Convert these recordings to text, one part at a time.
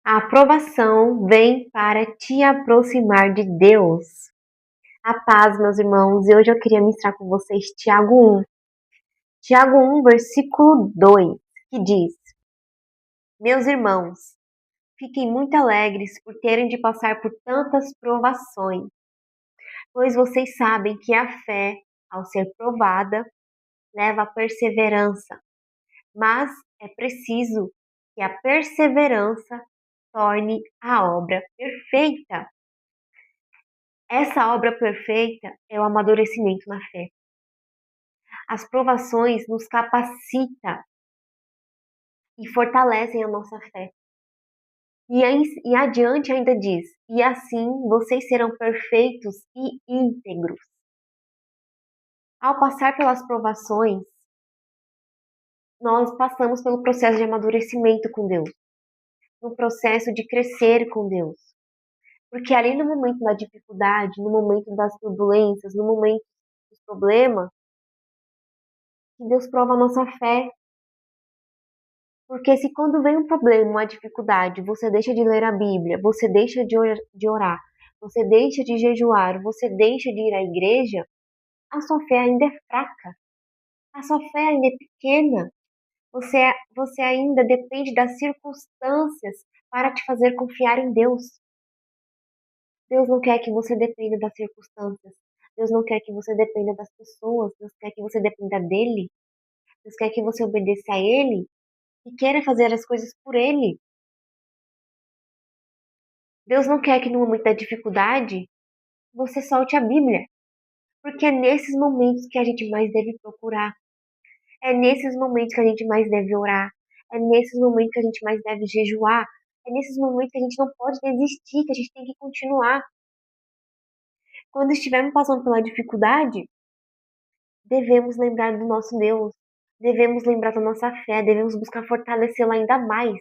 A aprovação vem para te aproximar de Deus. A paz, meus irmãos, e hoje eu queria ministrar com vocês Tiago 1. Tiago 1, versículo 2, que diz: Meus irmãos, fiquem muito alegres por terem de passar por tantas provações, pois vocês sabem que a fé, ao ser provada, leva à perseverança. Mas é preciso que a perseverança torne a obra perfeita. Essa obra perfeita é o amadurecimento na fé. As provações nos capacitam e fortalecem a nossa fé. E adiante ainda diz: e assim vocês serão perfeitos e íntegros. Ao passar pelas provações, nós passamos pelo processo de amadurecimento com Deus, no processo de crescer com Deus. Porque ali no momento da dificuldade, no momento das turbulências, no momento dos problemas, Deus prova a nossa fé. Porque se quando vem um problema, uma dificuldade, você deixa de ler a Bíblia, você deixa de orar, você deixa de jejuar, você deixa de ir à igreja, a sua fé ainda é fraca, a sua fé ainda é pequena, você ainda depende das circunstâncias para te fazer confiar em Deus. Deus não quer que você dependa das circunstâncias, Deus não quer que você dependa das pessoas, Deus quer que você dependa dEle, Deus quer que você obedeça a Ele e queira fazer as coisas por Ele. Deus não quer que no momento da dificuldade você solte a Bíblia, porque é nesses momentos que a gente mais deve procurar, é nesses momentos que a gente mais deve orar, é nesses momentos que a gente mais deve jejuar, é nesses momentos que a gente não pode desistir, que a gente tem que continuar. Quando estivermos passando pela dificuldade, devemos lembrar do nosso Deus, devemos lembrar da nossa fé, devemos buscar fortalecê-la ainda mais,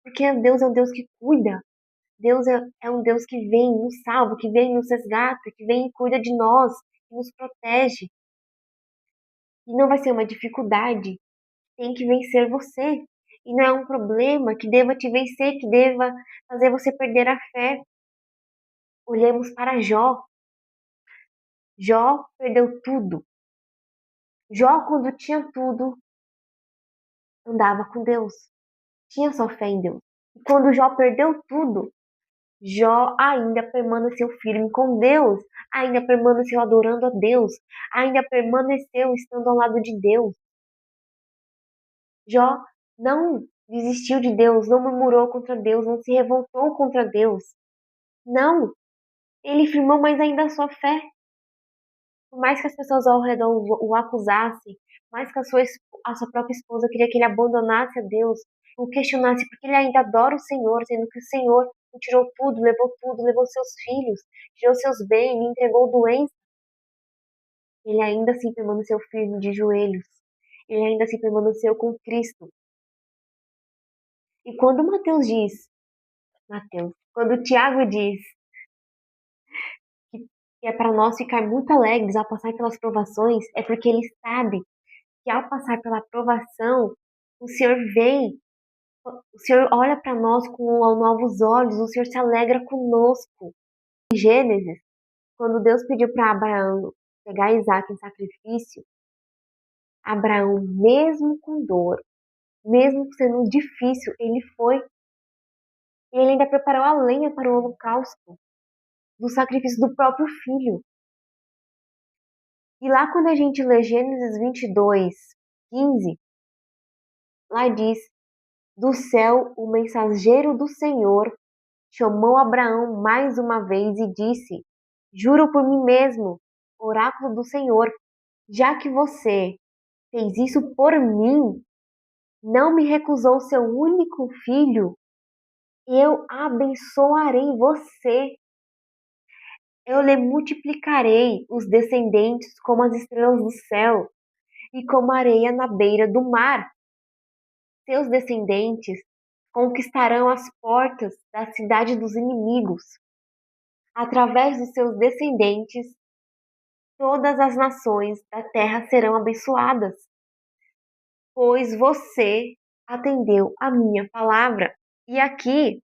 porque Deus é um Deus que cuida. Deus é um Deus que vem, nos salva, que vem, nos resgata, que vem e cuida de nós, que nos protege. E não vai ser uma dificuldade, tem que vencer você. E não é um problema que deva te vencer, que deva fazer você perder a fé. Olhemos para Jó. Jó perdeu tudo. Jó, quando tinha tudo, andava com Deus, tinha sua fé em Deus. E quando Jó perdeu tudo, Jó ainda permaneceu firme com Deus, ainda permaneceu adorando a Deus, ainda permaneceu estando ao lado de Deus. Jó não desistiu de Deus, não murmurou contra Deus, não se revoltou contra Deus. Não, ele firmou mais ainda a sua fé. Por mais que as pessoas ao redor o acusassem, mais que a sua própria esposa queria que ele abandonasse a Deus, o questionasse porque ele ainda adora o Senhor, sendo que o Senhor o tirou tudo, levou seus filhos, tirou seus bens, lhe entregou doença. Ele ainda assim permaneceu firme de joelhos. Ele ainda assim permaneceu com Cristo. E quando quando Tiago diz que é para nós ficar muito alegres ao passar pelas provações, é porque ele sabe que ao passar pela provação, o Senhor vem, o Senhor olha para nós com novos olhos, o Senhor se alegra conosco. Em Gênesis, quando Deus pediu para Abraão pegar Isaac em sacrifício, Abraão, mesmo com dor, mesmo sendo difícil, ele foi e ele ainda preparou a lenha para o holocausto do sacrifício do próprio filho. E lá quando a gente lê Gênesis 22, 15, lá diz: do céu o mensageiro do Senhor chamou Abraão mais uma vez e disse: juro por mim mesmo, oráculo do Senhor, já que você fez isso por mim, não me recusou seu único filho, eu abençoarei você. Eu lhe multiplicarei os descendentes como as estrelas do céu e como a areia na beira do mar. Seus descendentes conquistarão as portas da cidade dos inimigos. Através dos seus descendentes, todas as nações da terra serão abençoadas, pois você atendeu a minha palavra. E aqui,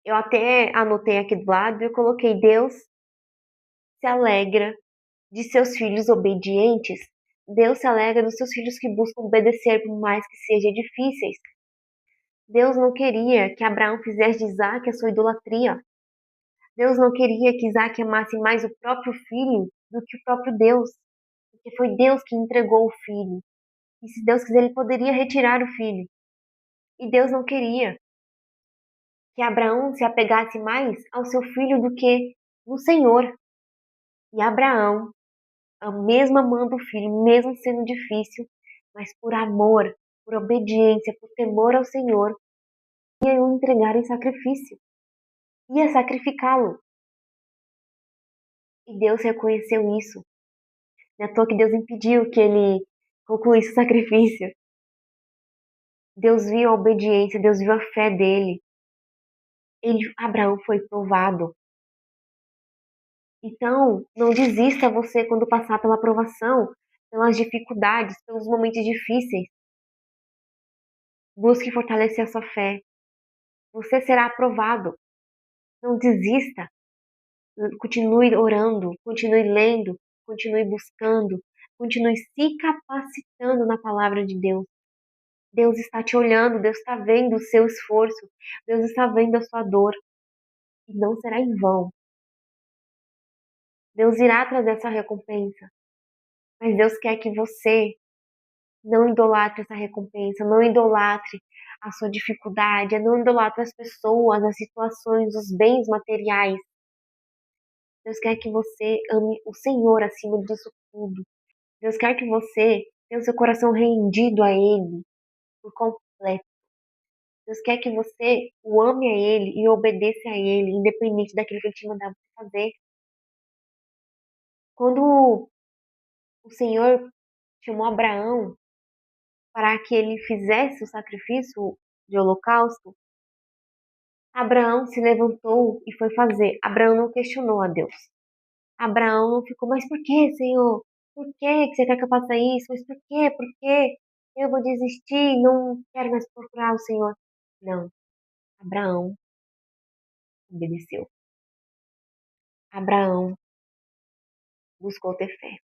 eu até anotei aqui do lado e eu coloquei: Deus se alegra de seus filhos obedientes. Deus se alegra dos seus filhos que buscam obedecer, por mais que sejam difíceis. Deus não queria que Abraão fizesse de Isaac a sua idolatria. Deus não queria que Isaac amasse mais o próprio filho do que o próprio Deus, porque foi Deus que entregou o filho. E se Deus quiser, ele poderia retirar o filho. E Deus não queria que Abraão se apegasse mais ao seu filho do que no Senhor. E Abraão, mesmo amando o filho, mesmo sendo difícil, mas por amor, por obediência, por temor ao Senhor, ia o entregar em sacrifício, ia sacrificá-lo. E Deus reconheceu isso. Não é à toa que Deus impediu que ele concluísse o sacrifício. Deus viu a obediência, Deus viu a fé dele. Abraão foi provado. Então, não desista você quando passar pela provação, pelas dificuldades, pelos momentos difíceis. Busque fortalecer a sua fé. Você será aprovado. Não desista. Continue orando, continue lendo, continue buscando, continue se capacitando na palavra de Deus. Deus está te olhando, Deus está vendo o seu esforço, Deus está vendo a sua dor. E não será em vão. Deus irá trazer essa recompensa. Mas Deus quer que você não idolatre essa recompensa, não idolatre a sua dificuldade, não idolatre as pessoas, as situações, os bens materiais. Deus quer que você ame o Senhor acima disso tudo. Deus quer que você tenha o seu coração rendido a Ele por completo. Deus quer que você o ame a Ele e obedeça a Ele, independente daquilo que Ele te mandar você fazer. Quando o Senhor chamou Abraão para que ele fizesse o sacrifício de holocausto, Abraão se levantou e foi fazer. Abraão não questionou a Deus. Abraão não ficou, mas por que, Senhor? Por que você quer que eu faça isso? Mas por quê? Por quê? Eu vou desistir, não quero mais procurar o Senhor. Não. Abraão obedeceu. Abraão buscou ter fé.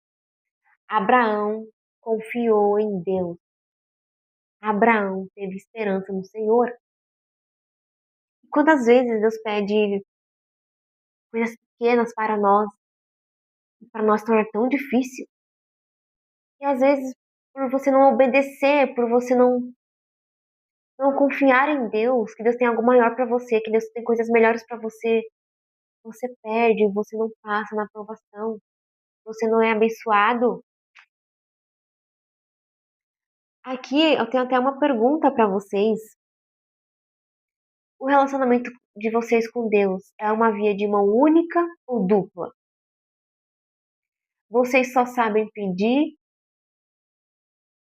Abraão confiou em Deus. Abraão teve esperança no Senhor. Quantas vezes Deus pede coisas pequenas para nós tornar tão difícil? E às vezes, por você não obedecer, por você não confiar em Deus, que Deus tem algo maior para você, que Deus tem coisas melhores para você, você perde, você não passa na aprovação, você não é abençoado. Aqui eu tenho até uma pergunta para vocês. O relacionamento de vocês com Deus é uma via de mão única ou dupla? Vocês só sabem pedir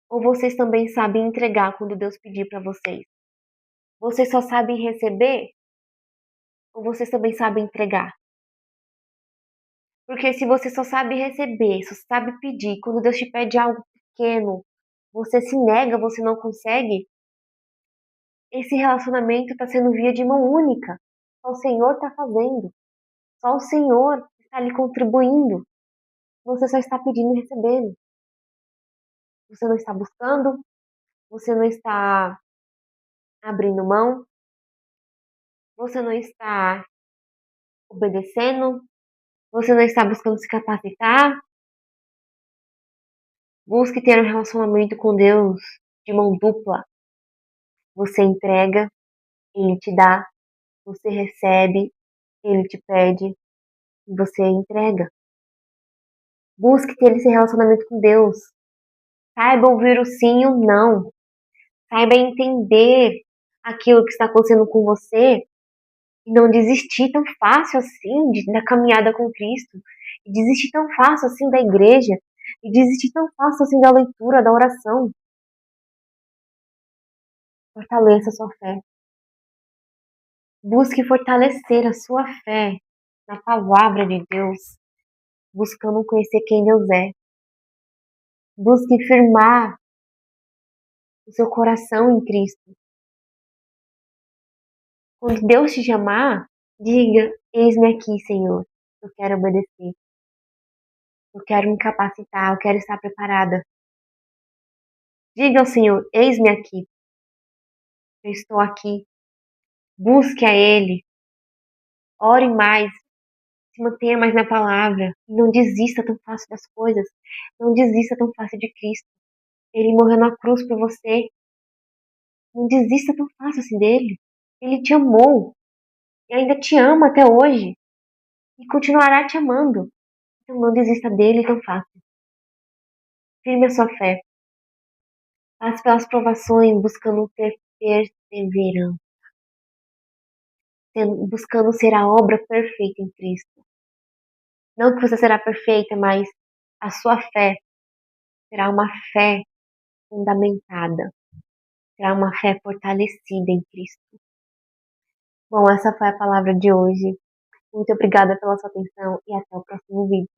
ou vocês também sabem entregar quando Deus pedir para vocês? Vocês só sabem receber ou vocês também sabem entregar? Porque se você só sabe receber, só sabe pedir, quando Deus te pede algo pequeno, você se nega, você não consegue, esse relacionamento está sendo via de mão única. Só o Senhor está fazendo. Só o Senhor está lhe contribuindo. Você só está pedindo e recebendo. Você não está buscando, você não está abrindo mão, você não está obedecendo, você não está buscando se capacitar. Busque ter um relacionamento com Deus de mão dupla. Você entrega, Ele te dá. Você recebe, Ele te pede e você entrega. Busque ter esse relacionamento com Deus. Saiba ouvir o sim e o não. Saiba entender aquilo que está acontecendo com você e não desistir tão fácil assim da caminhada com Cristo. E desistir tão fácil assim da igreja. E desistir tão fácil assim da leitura, da oração. Fortaleça a sua fé. Busque fortalecer a sua fé na palavra de Deus, buscando conhecer quem Deus é. Busque firmar o seu coração em Cristo. Quando Deus te chamar, diga: eis-me aqui, Senhor. Eu quero obedecer. Eu quero me capacitar. Eu quero estar preparada. Diga ao Senhor: eis-me aqui. Eu estou aqui. Busque a Ele. Ore mais. Se mantenha mais na palavra. Não desista tão fácil das coisas. Não desista tão fácil de Cristo. Ele morreu na cruz por você. Não desista tão fácil assim dele. Ele te amou. E ainda te ama até hoje. E continuará te amando. Então não desista dele tão fácil. Firme a sua fé. Passe pelas provações buscando ter perseverança. Buscando ser a obra perfeita em Cristo. Não que você será perfeita, mas a sua fé será uma fé fundamentada. Será uma fé fortalecida em Cristo. Bom, essa foi a palavra de hoje. Muito obrigada pela sua atenção e até o próximo vídeo.